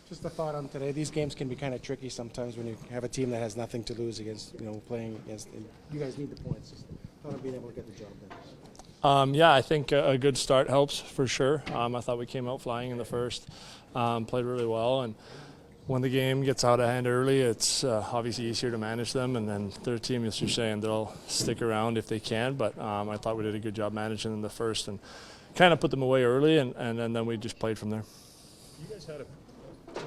Just a thought on today. These games can be kind of tricky sometimes when you have a team that has nothing to lose against, playing against. And you guys need the points. Just thought of being able to get the job done. Yeah, I think a good start helps for sure. I thought we came out flying in the first, played really well, and when the game gets out of hand early, it's obviously easier to manage them, and then their team, as you're saying, they'll stick around if they can, but I thought we did a good job managing in the first and kind of put them away early, and then we just played from there. You guys had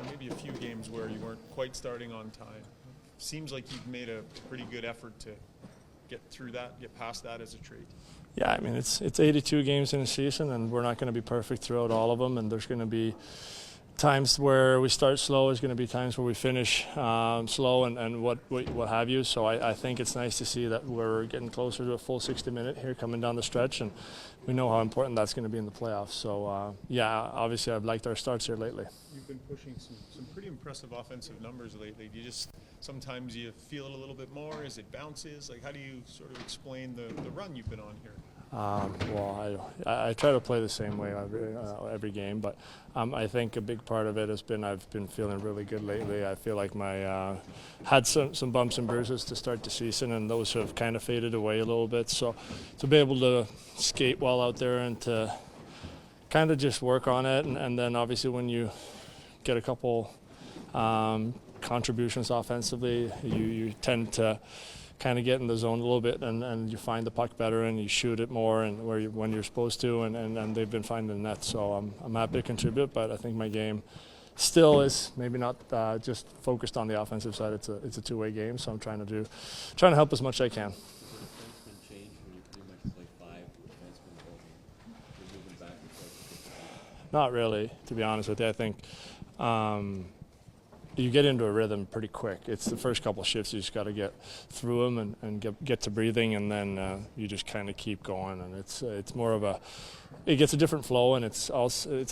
maybe a few games where you weren't quite starting on time. Seems like you've made a pretty good effort to get through that, get past that as a trait. Yeah, I mean, it's 82 games in a season, and we're not going to be perfect throughout all of them, and there's going to be times where we start slow. There's going to be times where we finish slow and what have you. So I think it's nice to see that we're getting closer to a full 60-minute here coming down the stretch, and we know how important that's going to be in the playoffs. So, yeah, obviously I've liked our starts here lately. You've been pushing some pretty impressive offensive numbers lately. Do you just sometimes you feel it a little bit more? Is it bounces? Like, how do you sort of explain the run you've been on here? Well, I try to play the same way every game, but I think a big part of it has been I've been feeling really good lately. I feel like my had some bumps and bruises to start the season, and those have kind of faded away a little bit. So to be able to skate well out there and to kind of just work on it, and then obviously when you get a couple contributions offensively, you tend to kind of get in the zone a little bit, and you find the puck better and you shoot it more and when you're supposed to, and they've been finding the net. So I'm happy to contribute, but I think my game still is maybe not just focused on the offensive side. It's a two-way game, so I'm trying to help as much as I can. Not really, to be honest with you. I think you get into a rhythm pretty quick. It's the first couple of shifts, you just got to get through them and get to breathing, and then you just kind of keep going. And it's more of it gets a different flow, and it's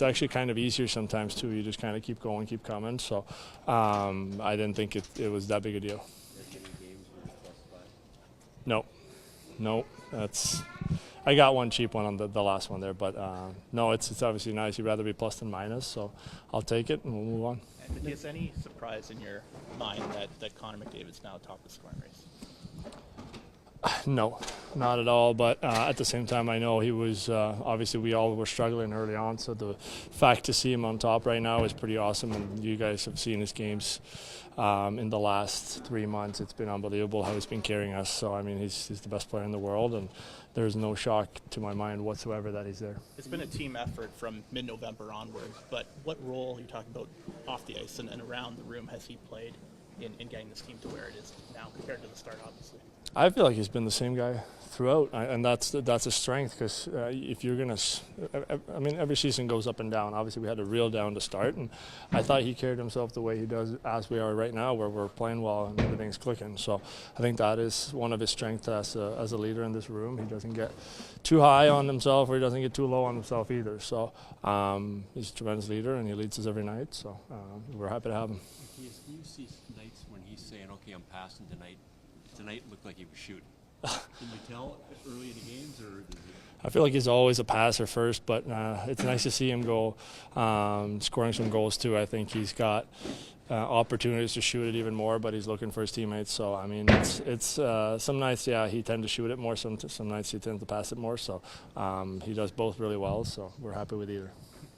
actually kind of easier sometimes too. You just kind of keep going, keep coming. So I didn't think it was that big a deal. No, I got one cheap one on the last one there, but no, it's obviously nice. You'd rather be plus than minus, so I'll take it and we'll move on. And is any surprise in your mind that Connor McDavid's now top of the scoring race? No, not at all. But at the same time, I know he was obviously we all were struggling early on. So the fact to see him on top right now is pretty awesome. And you guys have seen his games in the last 3 months. It's been unbelievable how he's been carrying us. So I mean, he's the best player in the world, and there's no shock to my mind whatsoever that he's there. It's been a team effort from mid-November onwards. But what role, you're talking about off the ice and around the room, has he played in getting this team to where it is now compared to the start, obviously? I feel like he's been the same guy throughout, and that's a strength, because if you're going to, I mean, every season goes up and down. Obviously, we had a real down to start, and I thought he carried himself the way he does as we are right now, where we're playing well and everything's clicking. So I think that is one of his strengths as a leader in this room. He doesn't get too high on himself, or he doesn't get too low on himself either. So he's a tremendous leader, and he leads us every night. So we're happy to have him. Do you see nights when he's saying, "Okay, I'm passing tonight"? Tonight looked like he was shooting. Can you tell early in the games, or? I feel like he's always a passer first, but it's nice to see him go scoring some goals too. I think he's got opportunities to shoot it even more, but he's looking for his teammates. So I mean, it's some nights, yeah, he tends to shoot it more. Some nights he tends to pass it more. So he does both really well. So we're happy with either.